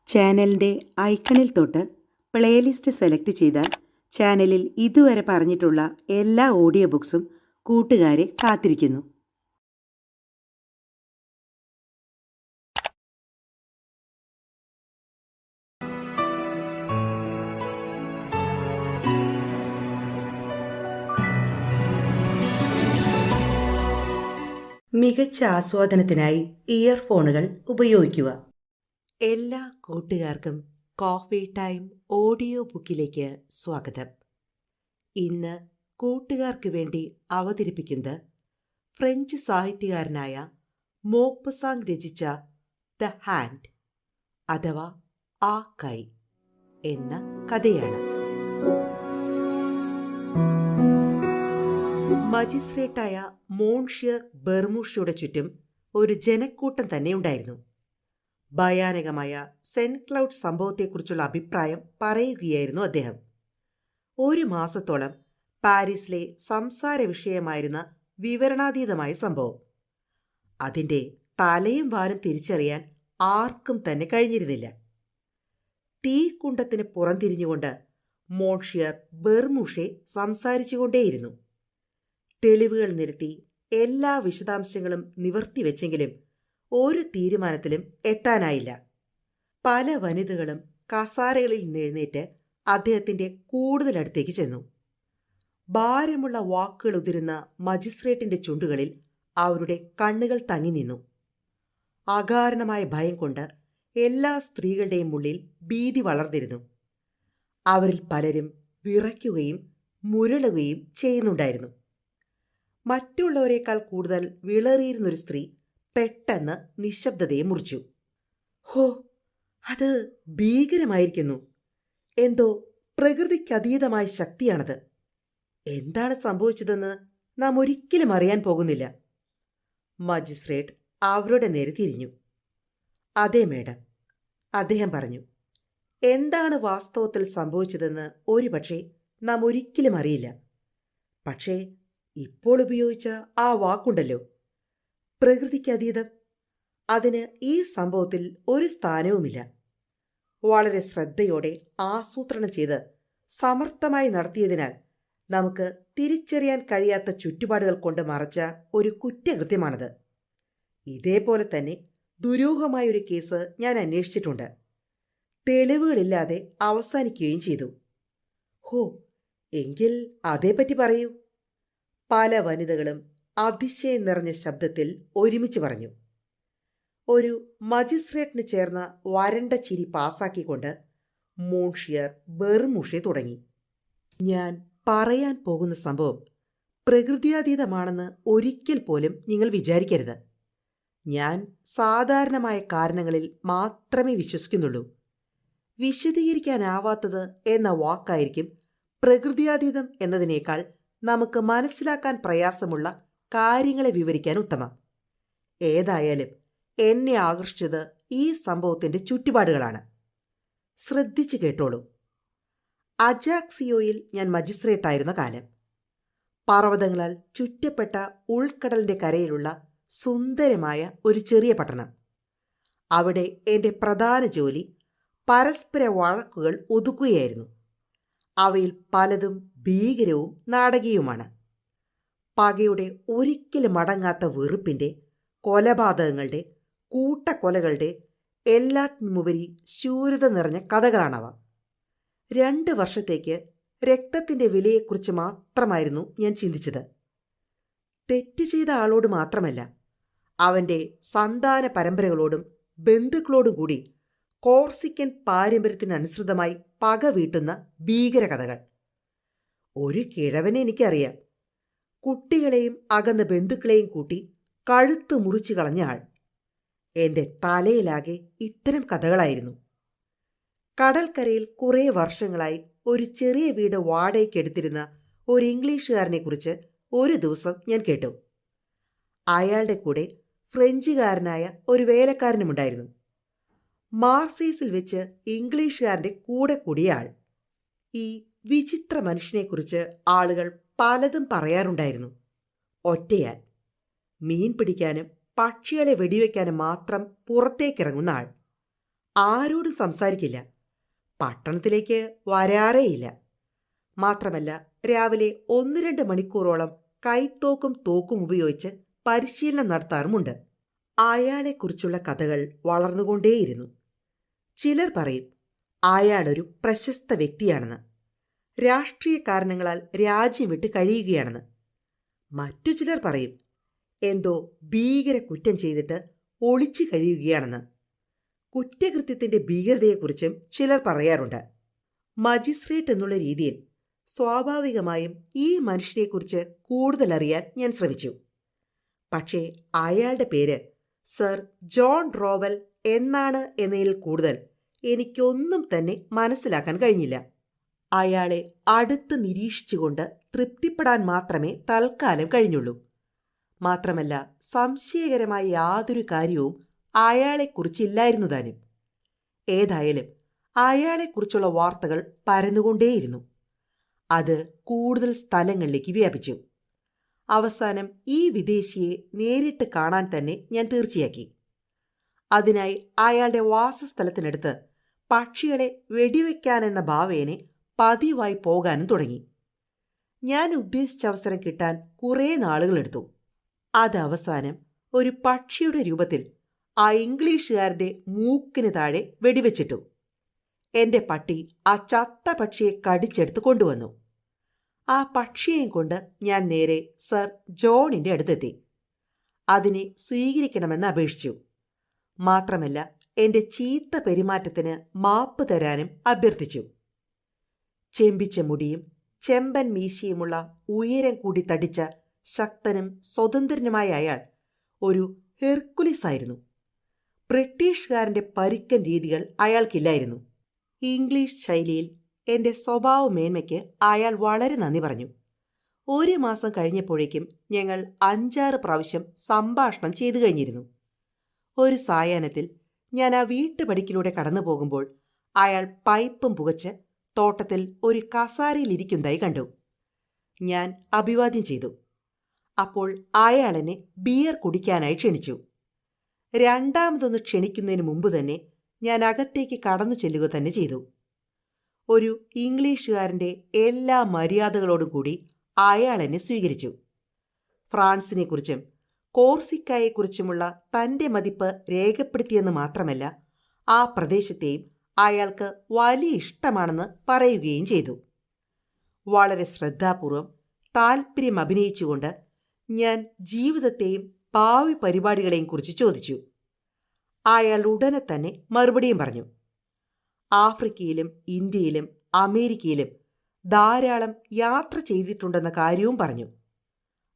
ചാനലിൻ്റെ ഐക്കണിൽ തൊട്ട് പ്ലേലിസ്റ്റ് സെലക്ട് ചെയ്താൽ ചാനലിൽ ഇതുവരെ പറഞ്ഞിട്ടുള്ള എല്ലാ ഓഡിയോ ബുക്സും കൂട്ടുകാരെ കാത്തിരിക്കുന്നു. മികച്ച ആസ്വാദനത്തിനായി ഇയർഫോണുകൾ ഉപയോഗിക്കുക. എല്ലാ കൂട്ടുകാർക്കും കോഫി ടൈം ഓഡിയോ ബുക്കിലേക്ക് സ്വാഗതം. ഇന്ന് കൂട്ടുകാർക്ക് വേണ്ടി അവതരിപ്പിക്കുന്നത് ഫ്രഞ്ച് സാഹിത്യകാരനായ മോപ്പസാങ് രചിച്ച ദ ഹാൻഡ് അഥവാ ആ കൈ എന്ന കഥയാണ്. മജിസ്ട്രേറ്റായ മോൺഷിയർ ബെർമൂഷയുടെ ചുറ്റും ഒരു ജനക്കൂട്ടം തന്നെ ഉണ്ടായിരുന്നു. ഭയാനകമായ സെന്റ് ക്ലൗഡ് സംഭവത്തെക്കുറിച്ചുള്ള അഭിപ്രായം പറയുകയായിരുന്നു അദ്ദേഹം. 1 മാസത്തോളം പാരീസിലെ സംസാര വിഷയമായിരുന്ന വിവരണാതീതമായ സംഭവം. അതിൻ്റെ തലയും വാലും തിരിച്ചറിയാൻ ആർക്കും തന്നെ കഴിഞ്ഞിരുന്നില്ല. തീക്കുണ്ടത്തിന് പുറംതിരിഞ്ഞുകൊണ്ട് മോൺഷിയർ ബെർമൂഷെ സംസാരിച്ചുകൊണ്ടേയിരുന്നു. തെളിവുകൾ നിരത്തി എല്ലാ വിശദാംശങ്ങളും നിവർത്തിവെച്ചെങ്കിലും ഒരു തീരുമാനത്തിലും എത്താനായില്ല. പല വനിതകളും കസാരകളിൽ നിന്നെഴുന്നേറ്റ് അദ്ദേഹത്തിൻ്റെ കൂടുതലടുത്തേക്ക് ചെന്നു. ഭാരമുള്ള വാക്കുകൾ ഉതിരുന്ന മജിസ്ട്രേറ്റിൻ്റെ ചുണ്ടുകളിൽ അവരുടെ കണ്ണുകൾ തങ്ങി നിന്നു. അകാരണമായ ഭയം കൊണ്ട് എല്ലാ സ്ത്രീകളുടെയും ഉള്ളിൽ ഭീതി വളർന്നിരുന്നു. അവരിൽ പലരും വിറയ്ക്കുകയും മുരളുകയും ചെയ്യുന്നുണ്ടായിരുന്നു. മറ്റുള്ളവരെക്കാൾ കൂടുതൽ വിളറിയിരുന്നൊരു സ്ത്രീ പെട്ടെന്ന് നിശബ്ദതയെ മുറിച്ചു. ഹോ, അത് ഭീകരമായിരിക്കുന്നു. എന്തോ പ്രകൃതിക്കതീതമായ ശക്തിയാണത്. എന്താണ് സംഭവിച്ചതെന്ന് നാം ഒരിക്കലും അറിയാൻ പോകുന്നില്ല. മജിസ്ട്രേറ്റ് അവരുടെ നേരെ തിരിഞ്ഞു. അതെ മേഡം, അദ്ദേഹം പറഞ്ഞു. എന്താണ് വാസ്തവത്തിൽ സംഭവിച്ചതെന്ന് ഒരുപക്ഷെ നാം ഒരിക്കലും അറിയില്ല. പക്ഷേ ഇപ്പോൾ ഉപയോഗിച്ച ആ വാക്കുണ്ടല്ലോ, പ്രകൃതിക്കതീതം, അതിന് ഈ സംഭവത്തിൽ ഒരു സ്ഥാനവുമില്ല. വളരെ ശ്രദ്ധയോടെ ആസൂത്രണം ചെയ്ത് സമർത്ഥമായി നടത്തിയതിനാൽ നമുക്ക് തിരിച്ചറിയാൻ കഴിയാത്ത ചുറ്റുപാടുകൾ കൊണ്ട് മറച്ച ഒരു കുറ്റകൃത്യമാണത്. ഇതേപോലെ തന്നെ ദുരൂഹമായൊരു കേസ് ഞാൻ അന്വേഷിച്ചിട്ടുണ്ട്. തെളിവുകളില്ലാതെ അവസാനിക്കുകയും ചെയ്തു. ഹോ, എങ്കിൽ അതേപ്പറ്റി പറയൂ. പല വനിതകളും അതിശയം നിറഞ്ഞ ശബ്ദത്തിൽ ഒരുമിച്ച് പറഞ്ഞു. ഒരു മജിസ്ട്രേറ്റിന് ചേർന്ന വരണ്ട ചിരി പാസാക്കിക്കൊണ്ട് മോൺഷിയർ ബെർമൂഷെ തുടങ്ങി. ഞാൻ പറയാൻ പോകുന്ന സംഭവം പ്രകൃത്യാതീതമാണെന്ന് ഒരിക്കൽ പോലും നിങ്ങൾ വിചാരിക്കരുത്. ഞാൻ സാധാരണമായ കാരണങ്ങളിൽ മാത്രമേ വിശ്വസിക്കുന്നുള്ളൂ. വിശദീകരിക്കാനാവാത്തത് എന്ന വാക്കായിരിക്കും പ്രകൃത്യാതീതം എന്നതിനേക്കാൾ നമുക്ക് മനസ്സിലാക്കാൻ പ്രയാസമുള്ള കാര്യങ്ങളെ വിവരിക്കാൻ ഉത്തമം. ഏതായാലും എന്നെ ആകർഷിച്ചത് ഈ സംഭവത്തിൻ്റെ ചുറ്റുപാടുകളാണ്. ശ്രദ്ധിച്ചു കേട്ടോളൂ. അജാക്സിയോയിൽ ഞാൻ മജിസ്ട്രേറ്റായിരുന്ന കാലം. പർവ്വതങ്ങളാൽ ചുറ്റപ്പെട്ട ഉൾക്കടലിൻ്റെ കരയിലുള്ള സുന്ദരമായ ഒരു ചെറിയ പട്ടണം. അവിടെ എൻ്റെ പ്രധാന ജോലി പരസ്പര വഴക്കുകൾ ഒതുക്കുകയായിരുന്നു. അവയിൽ പലതും ഭീകരവും നാടകീയവുമാണ്. പകയുടെ ഒരിക്കലും അടങ്ങാത്ത വെറുപ്പിൻ്റെ, കൊലപാതകങ്ങളുടെ, കൂട്ടക്കൊലകളുടെ, എല്ലാത്തിനുമുപരി ശൂരത നിറഞ്ഞ കഥകളാണവ. 2 വർഷത്തേക്ക് രക്തത്തിൻ്റെ വിലയെക്കുറിച്ച് മാത്രമായിരുന്നു ഞാൻ ചിന്തിച്ചത്. തെറ്റ് ചെയ്ത ആളോട് മാത്രമല്ല, അവൻ്റെ സന്താന പരമ്പരകളോടും ബന്ധുക്കളോടും കൂടി കോർസിക്കൻ പാരമ്പര്യത്തിനനുസൃതമായി പക വീട്ടുന്ന ഭീകരകഥകൾ. ഒരു കിഴവനെ എനിക്കറിയാം. കുട്ടികളെയും അകന്ന ബന്ധുക്കളെയും കൂട്ടി കഴുത്ത് മുറിച്ചു കളഞ്ഞ ആൾ. എൻ്റെ തലയിലാകെ ഇത്തരം കഥകളായിരുന്നു. കടൽക്കരയിൽ കുറേ വർഷങ്ങളായി ഒരു ചെറിയ വീട് വാടകയ്ക്കെടുത്തിരുന്ന ഒരു ഇംഗ്ലീഷുകാരനെക്കുറിച്ച് ഒരു ദിവസം ഞാൻ കേട്ടു. അയാളുടെ കൂടെ ഫ്രഞ്ചുകാരനായ ഒരു വേലക്കാരനുമുണ്ടായിരുന്നു. മാർസീസിൽ വെച്ച് ഇംഗ്ലീഷുകാരൻ്റെ കൂടെ കൂടിയ ആൾ. ഈ വിചിത്ര മനുഷ്യനെക്കുറിച്ച് ആളുകൾ പലതും പറയാറുണ്ടായിരുന്നു. ഒറ്റയാൻ, മീൻ പിടിക്കാനും പക്ഷികളെ വെടിവെക്കാനും മാത്രം പുറത്തേക്കിറങ്ങുന്ന ആൾ. ആരോടും സംസാരിക്കില്ല. പട്ടണത്തിലേക്ക് വരാറേയില്ല. മാത്രമല്ല, രാവിലെ 1-2 മണിക്കൂറോളം കൈത്തോക്കും തോക്കും ഉപയോഗിച്ച് പരിശീലനം നടത്താറുമുണ്ട്. അയാളെക്കുറിച്ചുള്ള കഥകൾ വളർന്നുകൊണ്ടേയിരുന്നു. ചിലർ പറയും അയാളൊരു പ്രശസ്ത വ്യക്തിയാണെന്ന്, രാഷ്ട്രീയ കാരണങ്ങളാൽ രാജ്യം വിട്ട് കഴിയുകയാണെന്ന്. മറ്റു ചിലർ പറയും എന്തോ ഭീകര കുറ്റം ചെയ്തിട്ട് ഒളിച്ചു കഴിയുകയാണെന്ന്. കുറ്റകൃത്യത്തിന്റെ ഭീകരതയെക്കുറിച്ചും ചിലർ പറയാറുണ്ട്. മജിസ്ട്രേറ്റ് എന്നുള്ള രീതിയിൽ സ്വാഭാവികമായും ഈ മനുഷ്യനെക്കുറിച്ച് കൂടുതൽ അറിയാൻ ഞാൻ ശ്രമിച്ചു. പക്ഷേ അയാളുടെ പേര് സർ ജോൺ റോവൽ എന്നാണ് എന്നതിൽ കൂടുതൽ എനിക്കൊന്നും തന്നെ മനസ്സിലാക്കാൻ കഴിഞ്ഞില്ല. അയാളെ അടുത്ത് നിരീക്ഷിച്ചുകൊണ്ട് തൃപ്തിപ്പെടാൻ മാത്രമേ തൽക്കാലം കഴിഞ്ഞുള്ളൂ. മാത്രമല്ല, സംശയകരമായ യാതൊരു കാര്യവും അയാളെക്കുറിച്ചില്ലായിരുന്നു താനും. ഏതായാലും അയാളെക്കുറിച്ചുള്ള വാർത്തകൾ പരന്നുകൊണ്ടേയിരുന്നു. അത് കൂടുതൽ സ്ഥലങ്ങളിലേക്ക് വ്യാപിച്ചു. അവസാനം ഈ വിദേശിയെ നേരിട്ട് കാണാൻ തന്നെ ഞാൻ തീർച്ചയാക്കി. അതിനായി അയാളുടെ വാസസ്ഥലത്തിനടുത്ത് പക്ഷികളെ വെടിവെക്കാനെന്ന ഭാവേനെ പതിവായി പോകാനും തുടങ്ങി. ഞാൻ ഉദ്ദേശിച്ച അവസരം കിട്ടാൻ കുറേ നാളുകളെടുത്തു. അത് അവസാനം ഒരു പക്ഷിയുടെ രൂപത്തിൽ ആ ഇംഗ്ലീഷുകാരൻ്റെ മൂക്കിന് താഴെ വെടിവെച്ചിട്ടു. എൻ്റെ പട്ടി ആ ചത്ത പക്ഷിയെ കടിച്ചെടുത്ത് കൊണ്ടുവന്നു. ആ പക്ഷിയെയും കൊണ്ട് ഞാൻ നേരെ സർ ജോണിൻ്റെ അടുത്തെത്തി. അതിനെ സ്വീകരിക്കണമെന്ന് അപേക്ഷിച്ചു. മാത്രമല്ല, എൻ്റെ ചീത്ത പെരുമാറ്റത്തിന് മാപ്പ് തരാനും അഭ്യർത്ഥിച്ചു. ചെമ്പിച്ച മുടിയും ചെമ്പൻ മീശയുമുള്ള ഉയരം കൂടി തടിച്ച ശക്തനും സ്വതന്ത്രനുമായ അയാൾ ഒരു ഹെർക്കുലിസ് ആയിരുന്നു. ബ്രിട്ടീഷുകാരൻ്റെ പരുക്കൻ രീതികൾ അയാൾക്കില്ലായിരുന്നു. ഇംഗ്ലീഷ് ശൈലിയിൽ എൻ്റെ സ്വഭാവ മേന്മയ്ക്ക് അയാൾ വളരെ നന്ദി പറഞ്ഞു. 1 മാസം കഴിഞ്ഞപ്പോഴേക്കും ഞങ്ങൾ 5-6 പ്രാവശ്യം സംഭാഷണം ചെയ്തു കഴിഞ്ഞിരുന്നു. ഒരു സായാഹ്നത്തിൽ ഞാൻ ആ വീട്ടുപടിക്കിലൂടെ കടന്നു പോകുമ്പോൾ അയാൾ പൈപ്പും പുകച്ച് തോട്ടത്തിൽ ഒരു കസാരയിലിരിക്കുന്നതായി കണ്ടു. ഞാൻ അഭിവാദ്യം ചെയ്തു. അപ്പോൾ അയാൾ എന്നെ ബിയർ കുടിക്കാനായി ക്ഷണിച്ചു. രണ്ടാമതൊന്ന് ക്ഷണിക്കുന്നതിന് മുമ്പ് തന്നെ ഞാൻ അകത്തേക്ക് കടന്നു ചെല്ലുക തന്നെ ചെയ്തു. ഒരു ഇംഗ്ലീഷുകാരൻ്റെ എല്ലാ മര്യാദകളോടും കൂടി അയാൾ എന്നെ സ്വീകരിച്ചു. ഫ്രാൻസിനെക്കുറിച്ചും കോർസിക്കയെക്കുറിച്ചുമുള്ള തൻ്റെ മതിപ്പ് രേഖപ്പെടുത്തിയെന്ന് മാത്രമല്ല, ആ പ്രദേശത്തെയും അയാൾക്ക് വലിയ ഇഷ്ടമാണെന്ന് പറയുകയും ചെയ്തു. വളരെ ശ്രദ്ധാപൂർവം താൽപ്പര്യം അഭിനയിച്ചുകൊണ്ട് ഞാൻ ജീവിതത്തെയും ഭാവി പരിപാടികളെയും കുറിച്ച് ചോദിച്ചു. അയാൾ ഉടനെ തന്നെ മറുപടിയും പറഞ്ഞു. ആഫ്രിക്കയിലും ഇന്ത്യയിലും അമേരിക്കയിലും ധാരാളം യാത്ര ചെയ്തിട്ടുണ്ടെന്ന കാര്യവും പറഞ്ഞു.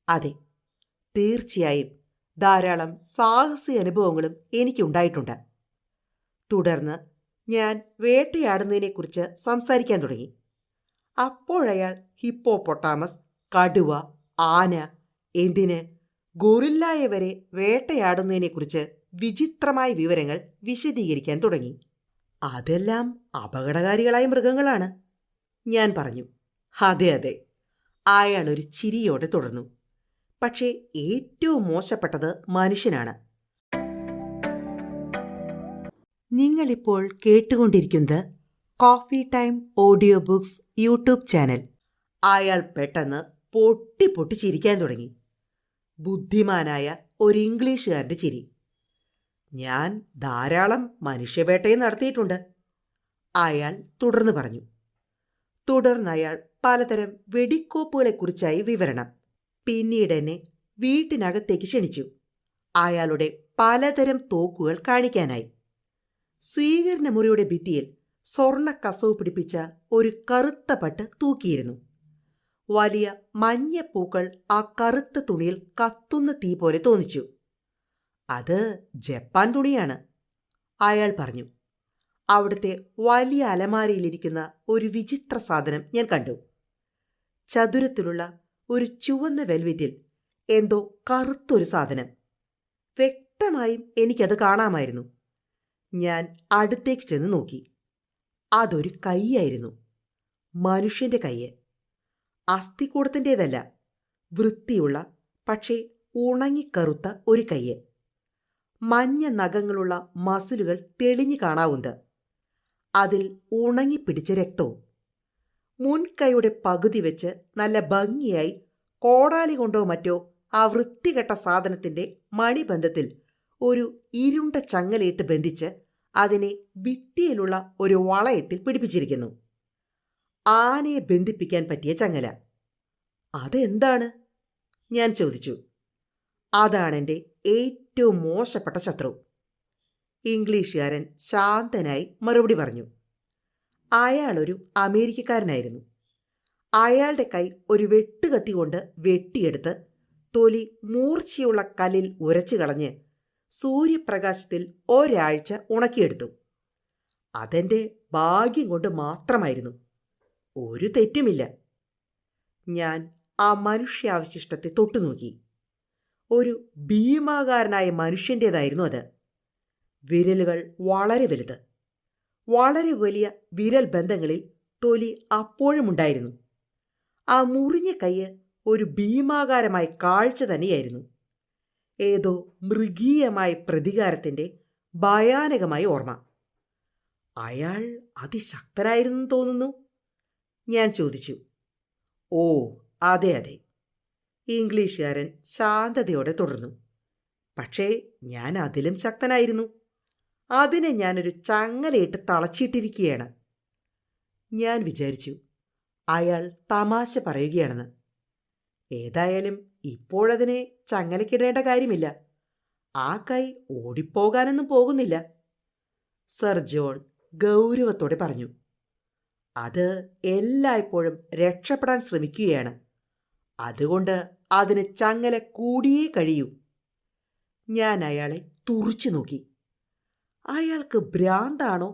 അതെ, തീർച്ചയായും ധാരാളം സാഹസിക അനുഭവങ്ങളും എനിക്കുണ്ടായിട്ടുണ്ട്. തുടർന്ന് ഞാൻ വേട്ടയാടുന്നതിനെക്കുറിച്ച് സംസാരിക്കാൻ തുടങ്ങി. അപ്പോഴയാൾ ഹിപ്പോപ്പൊട്ടാമസ്, കടുവ, ആന, എന്തിന് ഗൊറില്ലായെ വരെ വേട്ടയാടുന്നതിനെക്കുറിച്ച് വിചിത്രമായ വിവരങ്ങൾ വിശദീകരിക്കാൻ തുടങ്ങി. അതെല്ലാം അപകടകാരികളായ മൃഗങ്ങളാണ്, ഞാൻ പറഞ്ഞു. അതെ അതെ, അയാൾ ഒരു ചിരിയോടെ തുടർന്നു. പക്ഷേ ഏറ്റവും മോശപ്പെട്ടത് മനുഷ്യനാണ്. നിങ്ങളിപ്പോൾ കേട്ടുകൊണ്ടിരിക്കുന്നത് coffee time audio books YouTube channel. അയാൾ പെട്ടെന്ന് പൊട്ടി പൊട്ടി ചിരിക്കാൻ തുടങ്ങി. ബുദ്ധിമാനായ ഒരു ഇംഗ്ലീഷുകാരൻ്റെ ചിരി. ഞാൻ ധാരാളം മനുഷ്യവേട്ടയും നടത്തിയിട്ടുണ്ട്, അയാൾ തുടർന്ന് പറഞ്ഞു. തുടർന്ന് അയാൾ പലതരം വെടിക്കോപ്പുകളെക്കുറിച്ചായി വിവരണം. പിന്നീട് എന്നെ വീട്ടിനകത്തേക്ക് ക്ഷണിച്ചു. അയാളുടെ പലതരം തോക്കുകൾ കാണിക്കാനായി. സ്വീകരണ മുറിയുടെ ഭിത്തിയിൽ സ്വർണ്ണ കസവ് പിടിപ്പിച്ച ഒരു കറുത്ത പട്ട് തൂക്കിയിരുന്നു. വലിയ മഞ്ഞപ്പൂക്കൾ ആ കറുത്ത തുണിയിൽ കത്തുന്ന തീ പോലെ തോന്നിച്ചു. അത് ജപ്പാൻ തുണിയാണ്, അയാൾ പറഞ്ഞു. അവിടുത്തെ വലിയ അലമാരയിലിരിക്കുന്ന ഒരു വിചിത്ര സാധനം ഞാൻ കണ്ടു. ചതുരത്തിലുള്ള ഒരു ചുവന്ന വെൽവെറ്റിൽ എന്തോ കറുത്തൊരു സാധനം. വ്യക്തമായും എനിക്കത് കാണാമായിരുന്നു. ഞാൻ അടുത്തേക്ക് ചെന്ന് നോക്കി. അതൊരു കൈയായിരുന്നു. മനുഷ്യൻ്റെ കൈയ്യ്. അസ്ഥികൂടത്തിൻ്റേതല്ല, വൃത്തിയുള്ള പക്ഷേ ഉണങ്ങിക്കറുത്ത ഒരു കൈയ്യ്. മഞ്ഞ നഖങ്ങളുള്ള മസിലുകൾ തെളിഞ്ഞു കാണാവുന്നത്. അതിൽ ഉണങ്ങിപ്പിടിച്ച രക്തവും. മുൻകൈയുടെ പകുതി വെച്ച് നല്ല ഭംഗിയായി കോടാലി കൊണ്ടോ മറ്റോ ആ വൃത്തികെട്ട സാധനത്തിന്റെ മണിബന്ധത്തിൽ ഒരു ഇരുണ്ട ചങ്ങലയിട്ട് ബന്ധിച്ച് അതിനെ ഭിത്തിയിലുള്ള ഒരു വളയത്തിൽ പിടിപ്പിച്ചിരിക്കുന്നു. ആനയെ ബന്ധിപ്പിക്കാൻ പറ്റിയ ചങ്ങല. അതെന്താണ്? ഞാൻ ചോദിച്ചു. അതാണെൻ്റെ ഏറ്റവും മോശപ്പെട്ട ശത്രു. ഇംഗ്ലീഷുകാരൻ ശാന്തനായി മറുപടി പറഞ്ഞു. അയാളൊരു അമേരിക്കക്കാരനായിരുന്നു. അയാളുടെ കൈ ഒരു വെട്ടുകത്തി കൊണ്ട് വെട്ടിയെടുത്ത് തൊലി മൂർച്ചയുള്ള കല്ലിൽ ഉരച്ചു കളഞ്ഞ് സൂര്യപ്രകാശത്തിൽ ഒരാഴ്ച ഉണക്കിയെടുത്തു. അതെൻ്റെ ഭാഗ്യം കൊണ്ട് മാത്രമായിരുന്നു. ഒരു തെറ്റുമില്ല. ഞാൻ ആ മനുഷ്യാവശിഷ്ടത്തെ തൊട്ടുനോക്കി. ഒരു ഭീമാകാരനായ മനുഷ്യൻ്റേതായിരുന്നു അത്. വിരലുകൾ വളരെ വലുത്. വളരെ വലിയ വിരൽ ബന്ധങ്ങളിൽ തൊലി അപ്പോഴുമുണ്ടായിരുന്നു. ആ മുറിഞ്ഞ കൈയ്യ് ഒരു ഭീമാകാരമായ കാഴ്ച തന്നെയായിരുന്നു. ഏതോ മൃഗീയമായ പ്രതികാരത്തിൻ്റെ ഭയാനകമായ ഓർമ്മ. അയാൾ അതിശക്തനായിരുന്നു തോന്നുന്നു, ഞാൻ ചോദിച്ചു. ഓ, അതെ അതെ, ഇംഗ്ലീഷുകാരൻ ശാന്തതയോടെ തുടർന്നു. പക്ഷേ ഞാൻ അതിലും ശക്തനായിരുന്നു. അതിനെ ഞാനൊരു ചങ്ങലയിട്ട് തളച്ചിട്ടിരിക്കുകയാണ്. ഞാൻ വിചാരിച്ചു അയാൾ തമാശ പറയുകയാണെന്ന്. ഏതായാലും ഇപ്പോഴതിനെ ചങ്ങലക്കിടേണ്ട കാര്യമില്ല. ആ കൈ ഓടിപ്പോകാനൊന്നും പോകുന്നില്ല, സർ ജോൺ ഗൗരവത്തോടെ പറഞ്ഞു. അത് എല്ലായ്പ്പോഴും രക്ഷപ്പെടാൻ ശ്രമിക്കുകയാണ്. അതുകൊണ്ട് അതിന് ചങ്ങല കൂടിയേ കഴിയൂ. ഞാൻ അയാളെ തുറിച്ചു നോക്കി. അയാൾക്ക് ഭ്രാന്താണോ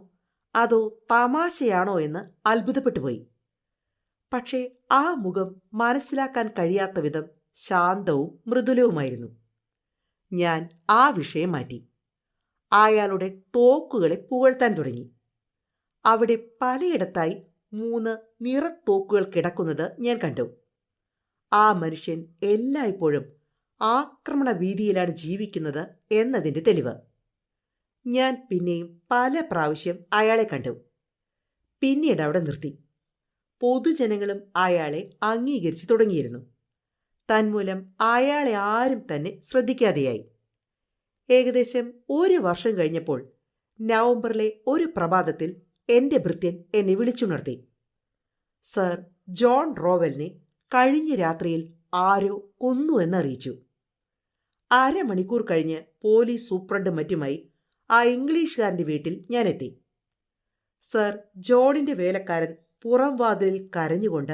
അതോ തമാശയാണോ എന്ന് അത്ഭുതപ്പെട്ടു പോയി. പക്ഷേ ആ മുഖം മനസ്സിലാക്കാൻ കഴിയാത്ത വിധം ശാന്തവും മൃദുലവുമായിരുന്നു. ഞാൻ ആ വിഷയം മാറ്റി. അയാളുടെ തോക്കുകളെ പുകഴ്ത്താൻ തുടങ്ങി. അവിടെ പലയിടത്തായി 3 നിറത്തോക്കുകൾ കിടക്കുന്നത് ഞാൻ കണ്ടു. ആ മനുഷ്യൻ എല്ലായ്പ്പോഴും ആക്രമണ ഭീതിയിലാണ് ജീവിക്കുന്നത് എന്നതിൻ്റെ തെളിവ്. ഞാൻ പിന്നെയും പല പ്രാവശ്യം അയാളെ കണ്ടു. പിന്നീട് അവിടെ നിർത്തി. പൊതുജനങ്ങളും അയാളെ അംഗീകരിച്ചു തുടങ്ങിയിരുന്നു. തന്മൂലം അയാളെ ആരും തന്നെ ശ്രദ്ധിക്കാതെയായി. ഏകദേശം 1 വർഷം കഴിഞ്ഞപ്പോൾ നവംബറിലെ ഒരു പ്രഭാതത്തിൽ എൻ്റെ ഭൃത്യൻ എന്നെ വിളിച്ചുണർത്തി. സർ ജോൺ റോവലിനെ കഴിഞ്ഞ രാത്രിയിൽ ആരോ കൊന്നു എന്നറിയിച്ചു. 1/2 മണിക്കൂർ കഴിഞ്ഞ് പോലീസ് സൂപ്രണ്ടും മറ്റുമായി ആ ഇംഗ്ലീഷുകാരൻ്റെ വീട്ടിൽ ഞാനെത്തി. സർ ജോണിൻ്റെ വേലക്കാരൻ പുറം വാതിലിൽ കരഞ്ഞുകൊണ്ട്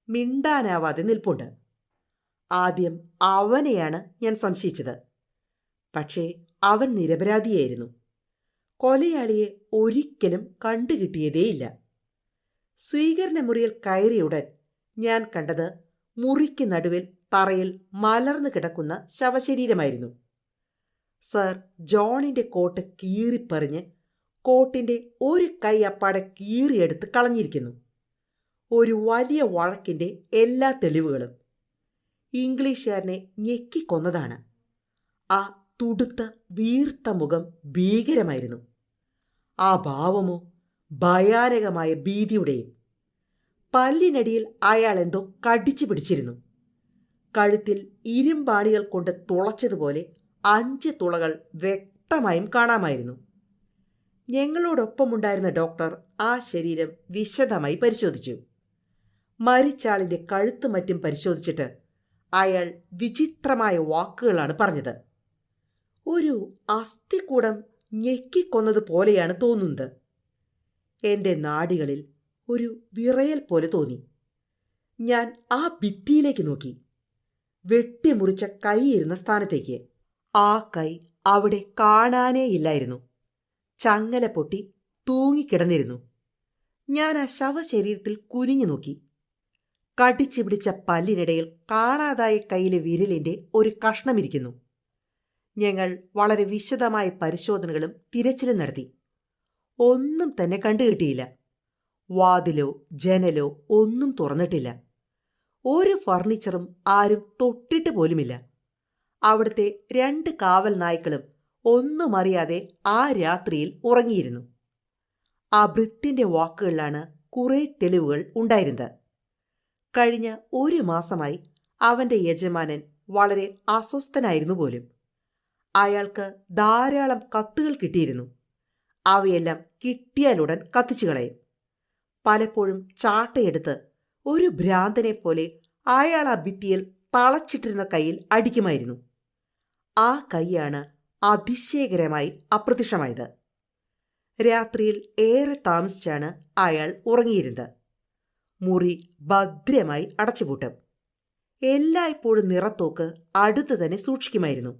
മിണ്ടാനാവാതെ നിൽപ്പുണ്ട്. ആദ്യം അവനെയാണ് ഞാൻ സംശയിച്ചത്. പക്ഷേ അവൻ നിരപരാധിയായിരുന്നു. കൊലയാളിയെ ഒരിക്കലും കണ്ടുകിട്ടിയതേയില്ല. സ്വീകരണ മുറിയിൽ കയറിയുടൻ ഞാൻ കണ്ടത് മുറിക്ക് നടുവിൽ തറയിൽ മലർന്നു കിടക്കുന്ന ശവശരീരമായിരുന്നു. സർ ജോണിൻ്റെ കോട്ട് കീറിപ്പറിഞ്ഞ് കോട്ടിൻ്റെ ഒരു കൈ അപ്പാടെ കീറിയെടുത്ത് കളഞ്ഞിരിക്കുന്നു. ഒരു വലിയ വഴക്കിൻ്റെ എല്ലാ തെളിവുകളും. ഇംഗ്ലീഷുകാരനെ ഞെക്കിക്കൊന്നതാണ്. ആ തുടുത്ത വീർത്ത മുഖം ഭീകരമായിരുന്നു. ആ ഭാവമോ ഭയാനകമായ ഭീതിയുടെയും. പല്ലിനടിയിൽ അയാൾ എന്തോ കടിച്ചു പിടിച്ചിരുന്നു. കഴുത്തിൽ ഇരുമ്പാണികൾ കൊണ്ട് തുളച്ചതുപോലെ 5 തുളകൾ വ്യക്തമായും കാണാമായിരുന്നു. ഞങ്ങളോടൊപ്പമുണ്ടായിരുന്ന ഡോക്ടർ ആ ശരീരം വിശദമായി പരിശോധിച്ചു. മരിച്ചാളിൻ്റെ കഴുത്ത് മറ്റും പരിശോധിച്ചിട്ട് അയാൾ വിചിത്രമായ വാക്കുകളാണ് പറഞ്ഞത്. ഒരു അസ്ഥികൂടം ഞെക്കിക്കൊന്നതുപോലെയാണ് തോന്നുന്നത്. എൻ്റെ നാഡികളിൽ ഒരു വിറയൽ പോലെ തോന്നി. ഞാൻ ആ ഭിത്തിയിലേക്ക് നോക്കി. വെട്ടിമുറിച്ച കൈ ഇരുന്ന സ്ഥാനത്തേക്ക്. ആ കൈ അവിടെ കാണാനേയില്ലായിരുന്നു. ചങ്ങല പൊട്ടി തൂങ്ങിക്കിടന്നിരുന്നു. ഞാൻ ആ ശവശരീരത്തിൽ കുനിഞ്ഞു നോക്കി. കടിച്ചു പിടിച്ച പല്ലിനിടയിൽ കാണാതായ കൈയിലെ വിരലിൻ്റെ ഒരു കഷ്ണമിരിക്കുന്നു. ഞങ്ങൾ വളരെ വിശദമായ പരിശോധനകളും തിരച്ചിലും നടത്തി. ഒന്നും തന്നെ കണ്ടുകിട്ടിയില്ല. വാതിലോ ജനലോ ഒന്നും തുറന്നിട്ടില്ല. ഒരു ഫർണിച്ചറും ആരും തൊട്ടിട്ട് പോലുമില്ല. അവിടുത്തെ 2 കാവൽ നായ്ക്കളും ഒന്നും അറിയാതെ ആ രാത്രിയിൽ ഉറങ്ങിയിരുന്നു. ആ ഭൃത്യന്റെ വാക്കുകളിലാണ് കുറെ തെളിവുകൾ ഉണ്ടായിരുന്നത്. കഴിഞ്ഞ 1 മാസമായി അവന്റെ യജമാനൻ വളരെ അസ്വസ്ഥനായിരുന്നു പോലും. അയാൾക്ക് ധാരാളം കത്തുകൾ കിട്ടിയിരുന്നു. അവയെല്ലാം കിട്ടിയാലുടൻ കത്തിച്ചു കളയും. പലപ്പോഴും ചാട്ടയെടുത്ത് ഒരു ഭ്രാന്തനെ പോലെ അയാൾ ആ ഭിത്തിയിൽ തളച്ചിട്ടിരുന്ന കൈയിൽ അടിക്കുമായിരുന്നു. ആ കൈയാണ് അതിശയകരമായി അപ്രത്യക്ഷമായത്. രാത്രിയിൽ ഏറെ താമസിച്ചാണ് അയാൾ ഉറങ്ങിയിരുന്നത്. മുറി ഭദ്രമായി അടച്ചുപൂട്ടും. എല്ലായ്പ്പോഴും നിറത്തോക്ക് അടുത്ത് തന്നെ സൂക്ഷിക്കുമായിരുന്നു.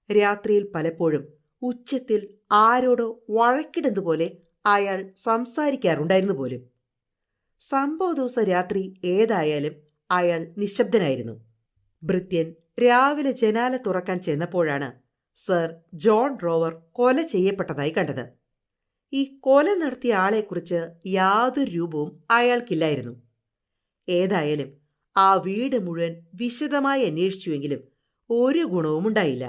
രാത്രിയിൽ പലപ്പോഴും ഉച്ചത്തിൽ ആരോടോ വഴക്കിടുന്നതുപോലെ അയാൾ സംസാരിക്കാറുണ്ടായിരുന്നു പോലും. സംഭവ ദിവസം രാത്രി ഏതായാലും അയാൾ നിശബ്ദനായിരുന്നു. ഭൃത്യൻ രാവിലെ ജനാല തുറക്കാൻ ചെന്നപ്പോഴാണ് സർ ജോൺ റോവർ കൊല ചെയ്യപ്പെട്ടതായി കണ്ടത്. ഈ കൊല നടത്തിയ ആളെക്കുറിച്ച് യാതൊരു രൂപവും അയാൾക്കില്ലായിരുന്നു. ഏതായാലും ആ വീട് മുഴുവൻ വിശദമായി അന്വേഷിച്ചുവെങ്കിലും ഒരു ഗുണവും ഉണ്ടായില്ല.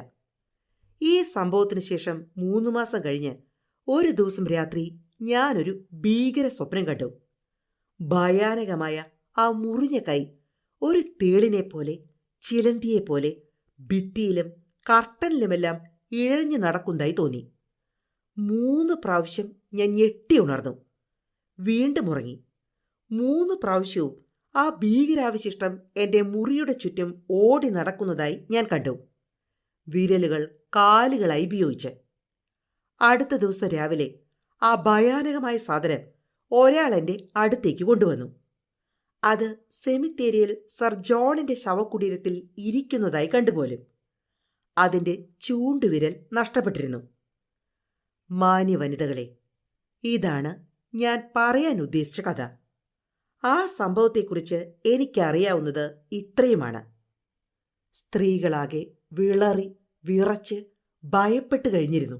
ഈ സംഭവത്തിന് ശേഷം 3 മാസം കഴിഞ്ഞ് ഒരു ദിവസം രാത്രി ഞാനൊരു ഭീകര സ്വപ്നം കണ്ടു. ഭയാനകമായ ആ മുറിഞ്ഞ കൈ ഒരു തേളിനെ പോലെ, ചിലന്തിയെ പോലെ ഭിത്തിയിലും കർട്ടനിലുമെല്ലാം ഇഴഞ്ഞു നടക്കുന്നതായി തോന്നി. 3 പ്രാവശ്യം ഞാൻ ഞെട്ടി ഉണർന്നു. വീണ്ടും ഉറങ്ങി. 3 പ്രാവശ്യവും ആ ഭീകരാവശിഷ്ടം എൻ്റെ മുറിയുടെ ചുറ്റും ഓടി നടക്കുന്നതായി ഞാൻ കണ്ടു, വിരലുകൾ കാലുകളായി ഉപയോഗിച്ച്. അടുത്ത ദിവസം രാവിലെ ആ ഭയാനകമായ സാധനം ഒരാൾ എൻ്റെ അടുത്തേക്ക് കൊണ്ടുവന്നു. അത് സെമിത്തേരിയിൽ സർ ജോണിന്റെ ശവകുടീരത്തിൽ ഇരിക്കുന്നതായി കണ്ടുപോലും. അതിൻ്റെ ചൂണ്ടുവിരൽ നഷ്ടപ്പെട്ടിരുന്നു. മാന്യ വനിതകളെ, ഇതാണ് ഞാൻ പറയാൻ ഉദ്ദേശിച്ച കഥ. ആ സംഭവത്തെക്കുറിച്ച് എനിക്കറിയാവുന്നത് ഇത്രയുമാണ്. സ്ത്രീകളാകെ വിളറി വിറച്ച് ഭയപ്പെട്ടു കഴിഞ്ഞിരുന്നു.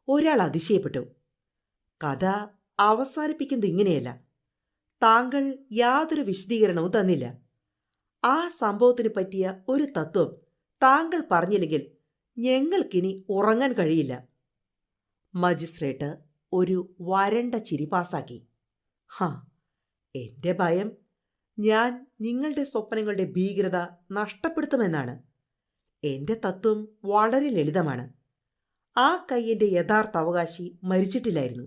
ഒരാൾ അതിശയപ്പെട്ടു. കഥ അവസാനിപ്പിക്കുന്നത് ഇങ്ങനെയല്ല. താങ്കൾ യാതൊരു വിശദീകരണവും തന്നില്ല. ആ സംഭവത്തിന് പറ്റിയ ഒരു തത്വം താങ്കൾ പറഞ്ഞില്ലെങ്കിൽ ഞങ്ങൾക്കിനി ഉറങ്ങാൻ കഴിയില്ല. മജിസ്ട്രേറ്റ് ഒരു വരണ്ട ചിരി പാസാക്കി. എന്റെ ഭയം ഞാൻ നിങ്ങളുടെ സ്വപ്നങ്ങളുടെ ഭീകരത നഷ്ടപ്പെടുത്തുമെന്നാണ്. എന്റെ തത്വം വളരെ ലളിതമാണ്. ആ കൈയിന്റെ യഥാർത്ഥ അവകാശി മരിച്ചിട്ടില്ലായിരുന്നു.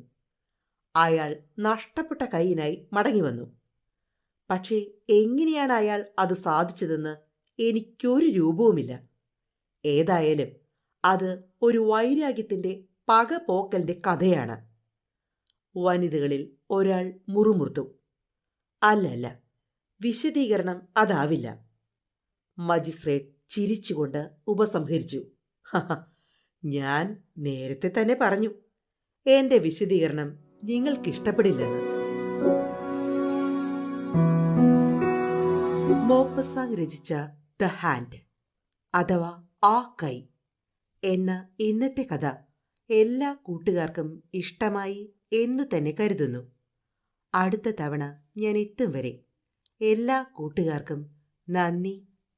അയാൾ നഷ്ടപ്പെട്ട കൈയിനായി മടങ്ങി വന്നു. പക്ഷേ എങ്ങനെയാണ് അയാൾ അത് സാധിച്ചതെന്ന് എനിക്കൊരു രൂപവുമില്ല. ഏതായാലും അത് ഒരു വൈരാഗ്യത്തിന്റെ പകപോക്കലിന്റെ കഥയാണ്. വനിതകളിൽ ഒരാൾ മുറുമുറുത്തു. അല്ലല്ല, വിശദീകരണം അതാവില്ല. മജിസ്ട്രേറ്റ് ചിരിച്ചുകൊണ്ട് ഉപസംഹരിച്ചു. ഞാൻ നേരത്തെ തന്നെ പറഞ്ഞു, എന്റെ വിശദീകരണം നിങ്ങൾക്കിഷ്ടപ്പെടില്ലെന്ന്. മോപ്പസാങ് രചിച്ച ദ ഹാൻഡ് അഥവാ ആ കൈ എന്ന ഇന്നത്തെ കഥ എല്ലാ കൂട്ടുകാർക്കും ഇഷ്ടമായി എന്നു തന്നെ കരുതുന്നു. അടുത്ത തവണ ഞാൻ എത്തും വരെ എല്ലാ കൂട്ടുകാർക്കും നന്ദി,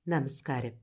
നമസ്കാരം.